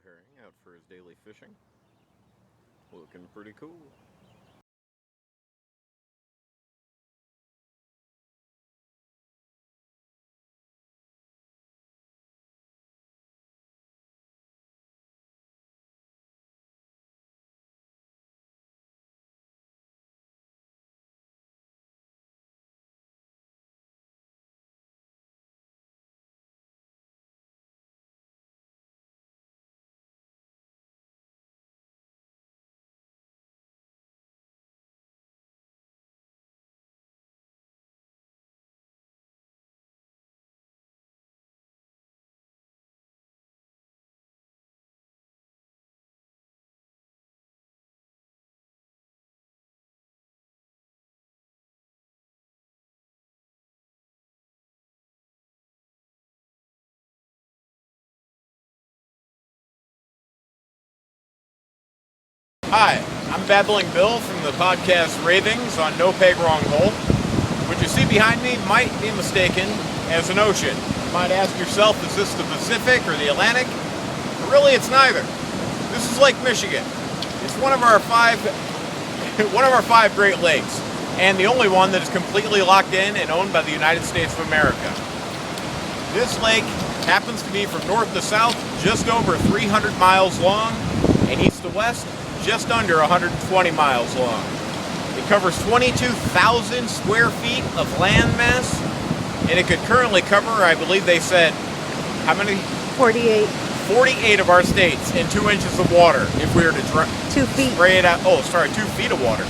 herring out for his daily fishing. Looking pretty cool. Hi, I'm Babbling Bill from the podcast Ravings on No Peg Wrong Hole. What you see behind me might be mistaken as an ocean. You might ask yourself, is this the Pacific or the Atlantic? But really, it's neither. This is Lake Michigan. It's one of our five Great Lakes, and the only one that is completely locked in and owned by the United States of America. This lake happens to be from north to south, just over 300 miles long, and east to west, just under 120 miles long. It covers 22,000 square feet of land mass, and it could currently cover, I believe they said, how many? 48. 48 of our states in 2 inches of water if we were to 2 feet. spray it out. Oh, sorry, 2 feet of water.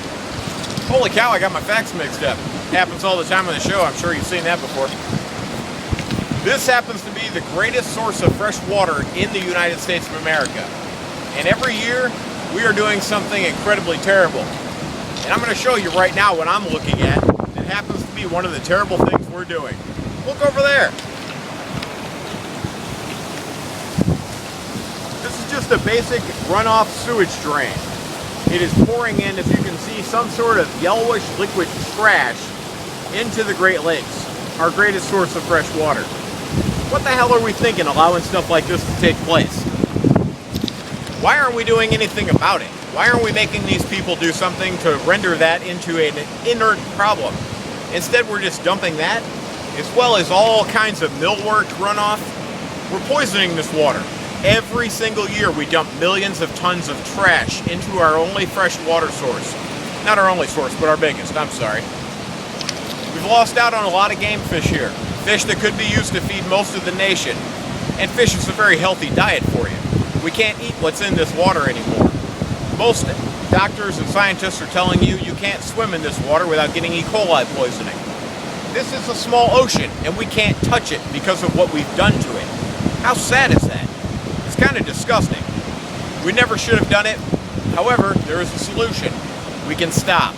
Holy cow, I got my facts mixed up. Happens all the time on the show. I'm sure you've seen that before. This happens to be the greatest source of fresh water in the United States of America. And every year, we are doing something incredibly terrible. And I'm going to show you right now what I'm looking at. It happens to be one of the terrible things we're doing. Look over there. This is just a basic runoff sewage drain. It is pouring in, as you can see, some sort of yellowish liquid trash into the Great Lakes, our greatest source of fresh water. What the hell are we thinking allowing stuff like this to take place? Why aren't we doing anything about it? Why aren't we making these people do something to render that into an inert problem? Instead, we're just dumping that, as well as all kinds of millwork runoff. We're poisoning this water. Every single year, we dump millions of tons of trash into our only fresh water source. Not our only source, but our biggest, I'm sorry. We've lost out on a lot of game fish here. Fish that could be used to feed most of the nation. And fish is a very healthy diet for you. We can't eat what's in this water anymore. Most doctors and scientists are telling you you can't swim in this water without getting E. coli poisoning. This is a small ocean, and we can't touch it because of what we've done to it. How sad is that? It's kind of disgusting. We never should have done it. However, there is a solution. We can stop.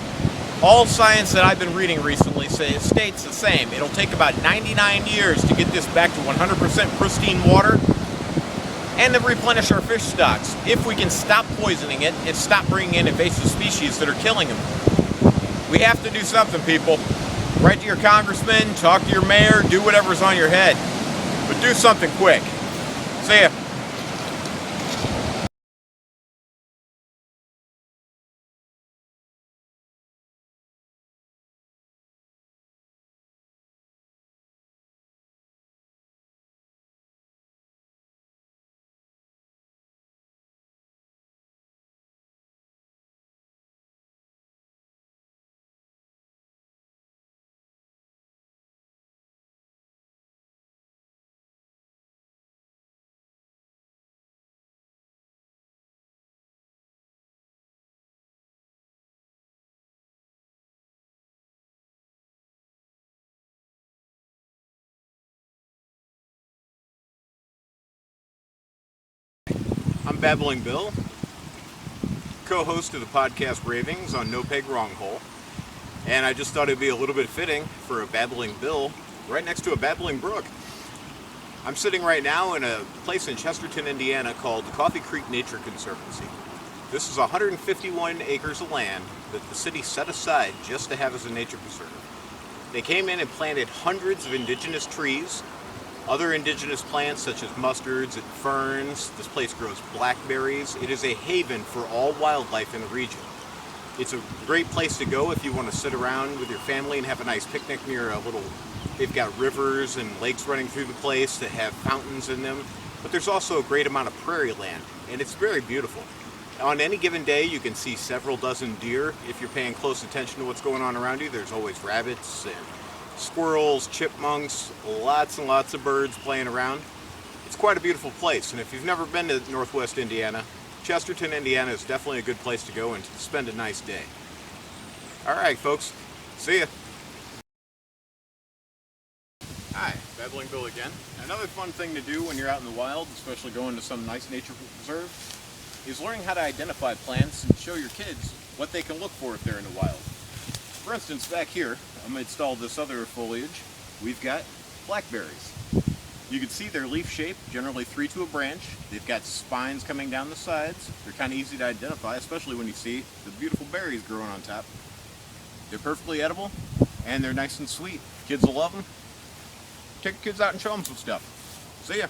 All science that I've been reading recently states the same. It'll take about 99 years to get this back to 100% pristine water and then replenish our fish stocks. If we can stop poisoning it and stop bringing in invasive species that are killing them. We have to do something, people. Write to your congressman, talk to your mayor, do whatever's on your head. But do something quick. See ya. I'm Babbling Bill, co-host of the podcast Ravings on No Peg Wrong Hole, and I just thought it'd be a little bit fitting for a Babbling Bill right next to a babbling brook. I'm sitting right now in a place in Chesterton, Indiana called the Coffee Creek Nature Conservancy. This is 151 acres of land that the city set aside just to have as a nature preserve. They came in and planted hundreds of indigenous trees, Other indigenous plants such as mustards and ferns. This place grows blackberries. It is a haven for all wildlife in the region. It's a great place to go if you want to sit around with your family and have a nice picnic near a little, they've got rivers and lakes running through the place that have fountains in them. But there's also a great amount of prairie land, and it's very beautiful. On any given day, you can see several dozen deer. If you're paying close attention to what's going on around you, there's always rabbits and squirrels, chipmunks, lots and lots of birds playing around. It's quite a beautiful place, and if you've never been to Northwest Indiana, Chesterton, Indiana is definitely a good place to go and to spend a nice day. All right, folks. See ya. Hi, Babbling Bill again. Another fun thing to do when you're out in the wild, especially going to some nice nature preserve, is learning how to identify plants and show your kids what they can look for if they're in the wild. For instance, back here, amidst all this other foliage, we've got blackberries. You can see their leaf shape, generally 3 to a branch. They've got spines coming down the sides. They're kind of easy to identify, especially when you see the beautiful berries growing on top. They're perfectly edible, and they're nice and sweet. Kids will love them. Take your kids out and show them some stuff. See ya.